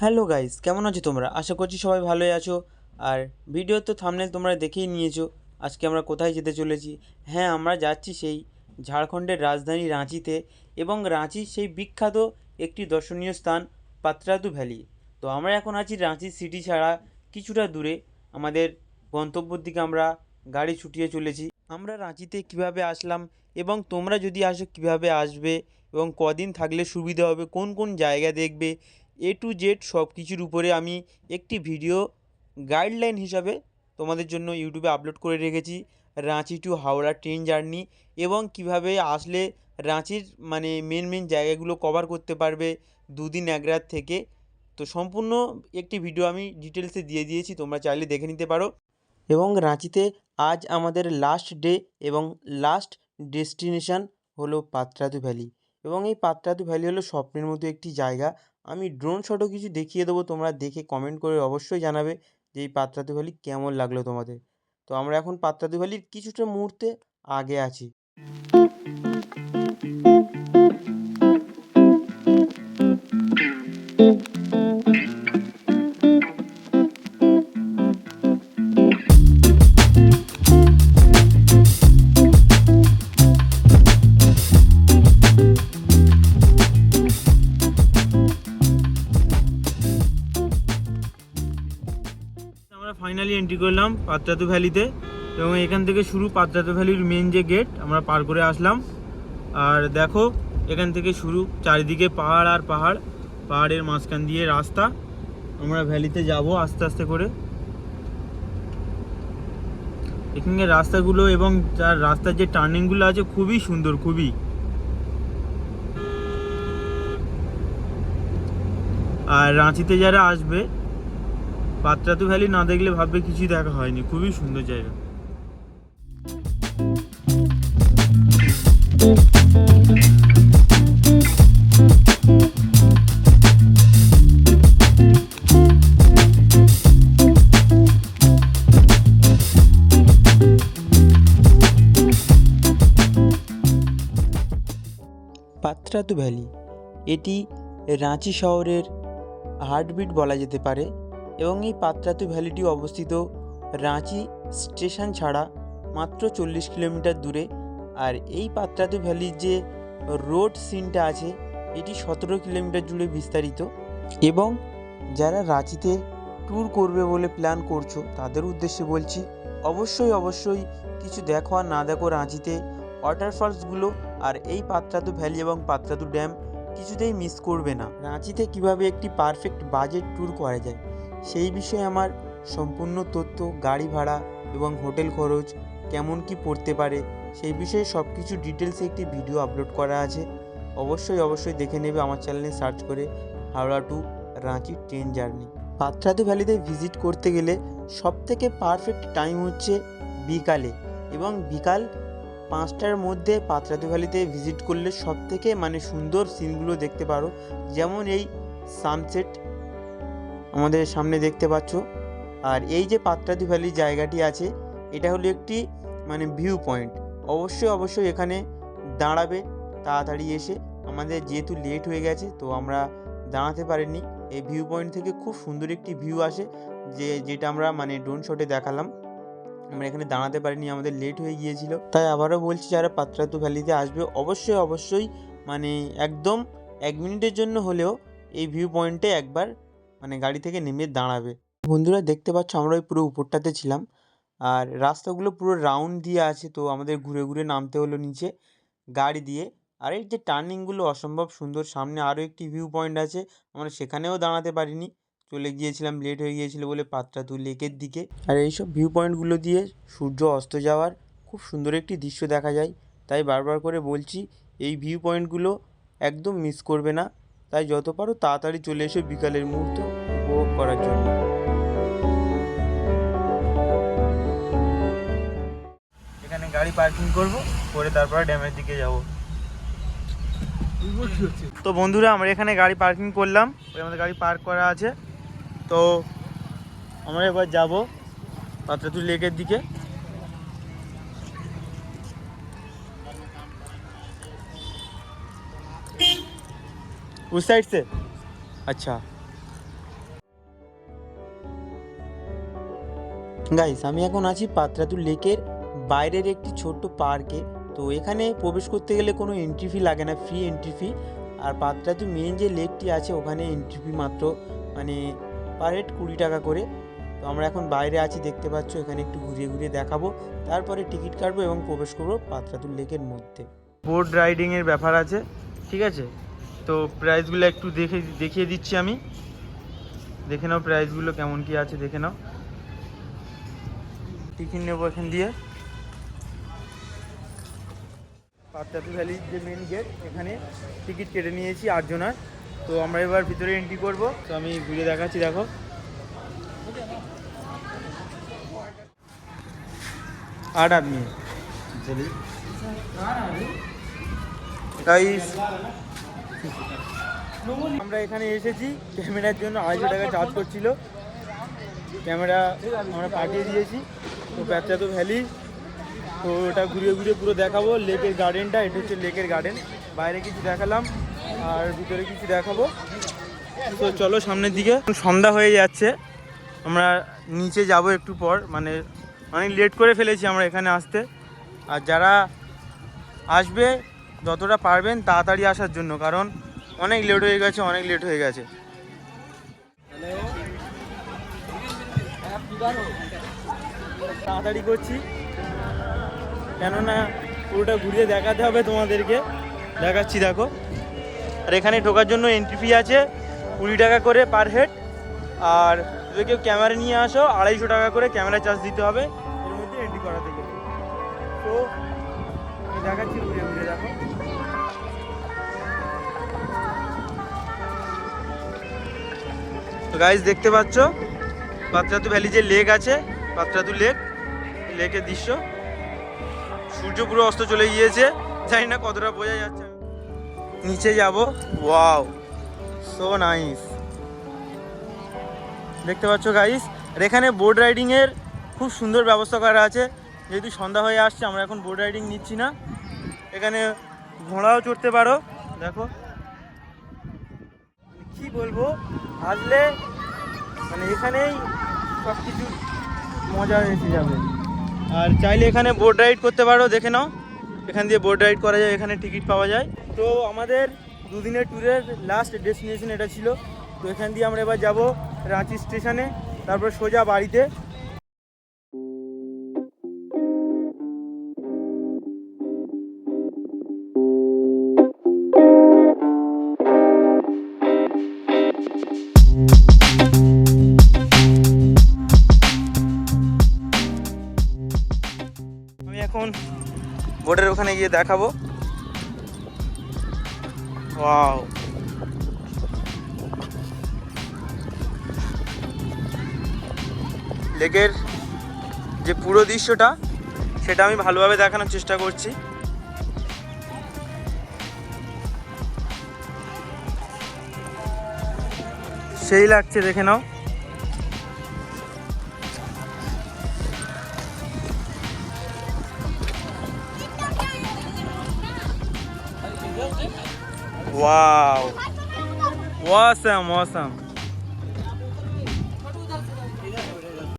Hello guys, কেমন আছো তোমরা? আশা করছি সবাই ভালোই আছো। আর ভিডিও তো থাম্বনেল তোমরা দেখেই নিয়েছো। আজকে আমরা কোথায় যেতে চলেছি? হ্যাঁ, আমরা যাচ্ছি সেই ঝাড়খণ্ডের রাজধানী রাঁচিতে, এবং রাঁচির সেই বিখ্যাত একটি দর্শনীয় স্থান পাতরাতু ভ্যালি। তো আমরা এখন আছি রাঁচি সিটি ছাড়া কিছুটা দূরে। আমাদের গন্তব্যের দিকে আমরা গাড়ি ছুটিয়ে চলেছি। আমরা রাঁচিতে কিভাবে আসলাম এবং তোমরা যদি আসো কিভাবে আসবে এবং কদিন থাকলে সুবিধা হবে, কোন কোন জায়গা দেখবে, এ টু জেড সব কিছুর উপরে আমি একটি ভিডিও গাইডলাইন হিসাবে তোমাদের জন্য ইউটিউবে আপলোড করে রেখেছি। Ranchi to Howrah train journey, এবং কিভাবে আসলে রাঁচির মেন মেন জায়গাগুলো কভার করতে পারবে 2 দিন 1 রাত থেকে। তো সম্পূর্ণ একটি ভিডিও আমি ডিটেলসে দিয়ে দিয়েছি, তোমরা চাইলে দেখে নিতে পারো। এবং রাঁচিতে আজ আমাদের লাস্ট ডে এবং লাস্ট ডেস্টিনেশন হলো পাতরাতু ভ্যালি। এবং এই পাতরাতু ভ্যালি হলো স্বপ্নের মতো একটি জায়গা। আমি ড্রোন শটও কিছু দেখিয়ে দেবো, তোমরা দেখে কমেন্ট করে অবশ্যই জানাবে যে এই পাতরাতু ভ্যালি কেমন লাগলো তোমাদের। তো আমরা এখন পাতরাতু ভ্যালির কিছুটা মুহূর্তে আগে আছি। আমরা ফাইনালি এন্ট্রি করলাম পাতরাতু ভ্যালিতে, এবং এখান থেকে শুরু পাতরাতু ভ্যালির মেন যে গেট আমরা পার করে আসলাম। আর দেখো, এখান থেকে শুরু, চারিদিকে পাহাড় আর পাহাড়, পাহাড়ের মাঝখান দিয়ে রাস্তা। আমরা ভ্যালিতে যাব আস্তে আস্তে করে। এখানে রাস্তাগুলো এবং তার রাস্তার যে টার্নিংগুলো আছে খুবই সুন্দর, খুবই। আর রাঁচিতে যারা আসবে পাতরাতু ভ্যালি না দেখলে ভাববে কিছুই দেখা হয়নি, খুবই সুন্দর জায়গা। পাতরাতু ভ্যালি এটি রাঁচি শহরের হার্টবিট বলা যেতে পারে, এবং এই পাতরাতু ভ্যালিটি অবস্থিত রাঁচি স্টেশন ছাড়া মাত্র 40 কিলোমিটার দূরে। আর এই পাতরাতু ভ্যালির যে রোড সিনটা আছে এটি 17 কিলোমিটার জুড়ে বিস্তারিত। এবং যারা রাঁচিতে ট্যুর করবে বলে প্ল্যান করছো তাদের উদ্দেশ্যে বলছি, অবশ্যই অবশ্যই কিছু দেখো আর না দেখো রাঁচিতে ওয়াটারফলসগুলো আর এই পাতরাতু ভ্যালি এবং পাতরাতু ড্যাম কিছুতেই মিস করবে না। রাঁচিতে কিভাবে একটি পারফেক্ট বাজেট ট্যুর করা যায় সেই বিষয়ে আমার সম্পূর্ণ তথ্য, গাড়ি ভাড়া এবং হোটেল খরচ কেমন কি পড়তে পারে সেই বিষয়ে সব কিছু ডিটেলসে একটি ভিডিও আপলোড করা আছে। অবশ্যই অবশ্যই দেখে নেবে আমার চ্যানেলে সার্চ করে Howrah to Ranchi train journey. Patratu ভ্যালিতে ভিজিট করতে গেলে সবথেকে পারফেক্ট টাইম হচ্ছে বিকালে, এবং বিকাল 5টার মধ্যে পাতরাতু ভ্যালিতে ভিজিট করলে সবথেকে সুন্দর সিনগুলো দেখতে পারো। যেমন এই সানসেট আমাদের সামনে দেখতে পাচ্ছ। আর এই যে পাতরাতু ভ্যালি জায়গাটি আছে এটা হলো একটি ভিউ পয়েন্ট। অবশ্যই অবশ্যই এখানে দাঁড়াবে তাড়াতাড়ি এসে। আমাদের যেহেতু লেট হয়ে গেছে তো আমরা দাঁড়াতে পারিনি। এই ভিউ পয়েন্ট থেকে খুব সুন্দর একটি ভিউ আসে, যেটা আমরা ড্রোন শটে দেখালাম। আমরা এখানে দাঁড়াতে পারিনি, আমাদের লেট হয়ে গিয়েছিল। তাই আবারও বলছি, যারা পাতরাতু ভ্যালিতে আসবে অবশ্যই অবশ্যই একদম 1 মিনিটের জন্য হলেও এই ভিউ পয়েন্টে একবার গাড়ি থেকে নেমে দাঁড়াবে। বন্ধুরা দেখতে পাচ্ছ আমরা ওই পুরো উপরটাতে ছিলাম, আর রাস্তাগুলো পুরো রাউন্ড দিয়ে আছে, তো আমাদের ঘুরে ঘুরে নামতে হলো নিচে গাড়ি দিয়ে। আর এই যে টার্নিংগুলো অসম্ভব সুন্দর। সামনে আরও একটি ভিউ পয়েন্ট আছে, আমরা সেখানেও দাঁড়াতে পারিনি, চলে গিয়েছিলাম লেট হয়ে গিয়েছিল বলে পাতরাতু লেকের দিকে। আর এইসব ভিউ পয়েন্টগুলো দিয়ে সূর্য অস্ত যাওয়ার খুব সুন্দর একটি দৃশ্য দেখা যায়। তাই বারবার করে বলছি, এই ভিউ পয়েন্টগুলো একদম মিস করবে না। তাই যত পারো তাড়াতাড়ি চলে এসো বিকালের মুহূর্ত উপভোগ করার জন্য। এখানে গাড়ি পার্কিং করব, করে তারপরে ড্যামের দিকে যাব। তো বন্ধুরা আমরা এখানে গাড়ি পার্কিং করলাম, ওই আমাদের গাড়ি পার্ক করা আছে। তো আমরা এবার যাব পাতরাতু লেকের দিকে। उस साइड से अच्छा। গাইস, আমি এখন আছি পাত্রাতু লেকের বাইরের একটি ছোট্ট পার্কে। তো এখানে প্রবেশ করতে গেলে কোনো এন্ট্রি ফি লাগে না, ফ্রি এন্ট্রি ফি। আর পাত্রাতু মেন যে লেকটি আছে ওখানে এন্ট্রি ফি মাত্র মানে পার হেড 20 টাকা করে। তো আমরা এখন বাইরে আছি, দেখতে পাচ্ছ। এখানে একটু ঘুরিয়ে ঘুরিয়ে দেখাবো, তারপরে টিকিট কাটবো এবং প্রবেশ করবো পাত্রাতু লেকের মধ্যে। বোট রাইডিংয়ের ব্যাপার আছে, ঠিক আছে? তো প্রাইসগুলো একটু দেখিয়ে দিচ্ছি আমি। দেখে নাও প্রাইসগুলো কেমন কি আছে, দেখে নাও। টিকিট নেবো এখান দিয়ে। পাত্রাতু ভ্যালির যে মেন গেট, এখানে টিকিট কেটে নিয়েছি 8 জনার। তো আমরা এবার ভিতরে এন্ট্রি করব। তো আমি ঘুরে দেখাচ্ছি, দেখো। 8 आदमी चलिए गाइस। আমরা এখানে এসেছি, ক্যামেরার জন্য 250 টাকা চার্জ করছিল। ক্যামেরা আমরা পাঠিয়ে দিয়েছি। তো পাত্রাতু ভ্যালি, তো ওটা ঘুরিয়ে ঘুরিয়ে পুরো দেখাবো। লেকের গার্ডেনটা, এটা হচ্ছে লেকের গার্ডেন। বাইরে কিছু দেখালাম আর ভিতরে কিছু দেখাবো। তো চলো সামনের দিকে। সন্ধ্যা হয়ে যাচ্ছে, আমরা নিচে যাব একটু পর। মানে অনেক লেট করে ফেলেছি আমরা এখানে আসতে। আর যারা আসবে যতটা পারবেন তাড়াতাড়ি আসার জন্য, কারণ অনেক লেট হয়ে গেছে, অনেক লেট হয়ে গেছে। তাড়াতাড়ি করছি কেননা পুরোটা ঘুরিয়ে দেখাতে হবে তোমাদেরকে। দেখাচ্ছি, দেখো। আর এখানে ঢোকার জন্য এন্ট্রি ফি আছে 20 টাকা করে পার হেড। আর যদি কেউ ক্যামেরা নিয়ে আসো 250 টাকা করে ক্যামেরা চার্জ দিতে হবে এর মধ্যে এন্ট্রি করাতে গেলে। তো দেখাচ্ছি, ঘুরে ঘুরে দেখো। তো গাইস, দেখতে পাচ্ছ পাত্রাতু ভ্যালি যে লেক আছে, পাত্রাতু লেকের দৃশ্য। সূর্য পুরো অস্ত চলে গিয়েছে, জানি না কতটা বোঝা যাচ্ছে। নিচে যাব, ওয়াও সো নাইস। দেখতে পাচ্ছ গাইস, আর এখানে বোট রাইডিংয়ের খুব সুন্দর ব্যবস্থা করা আছে। যেহেতু সন্ধ্যা হয়ে আসছে, আমরা এখন বোট রাইডিং নিচ্ছি না। এখানে ঘোড়াও চড়তে পারো, দেখো। কি বলবো, আসলে মানে এখানেই সব কিছু মজা এসে যাবে। আর চাইলে এখানে বোট রাইড করতে পারো, দেখে নাও। এখান দিয়ে বোট রাইড করা যায়, এখানে টিকিট পাওয়া যায়। তো আমাদের 2 দিনের ট্যুরের লাস্ট ডেস্টিনেশন এটা ছিল। তো এখান দিয়ে আমরা এবার যাব রাঁচি স্টেশনে, তারপর সোজা বাড়িতে। আমি এখন বোটের ওখানে গিয়ে দেখাবো। ওয়াও, লেকের যে পুরো দৃশ্যটা সেটা আমি ভালোভাবে দেখানোর চেষ্টা করছি। সেই লাগছে, দেখে নাও। Wow, awesome.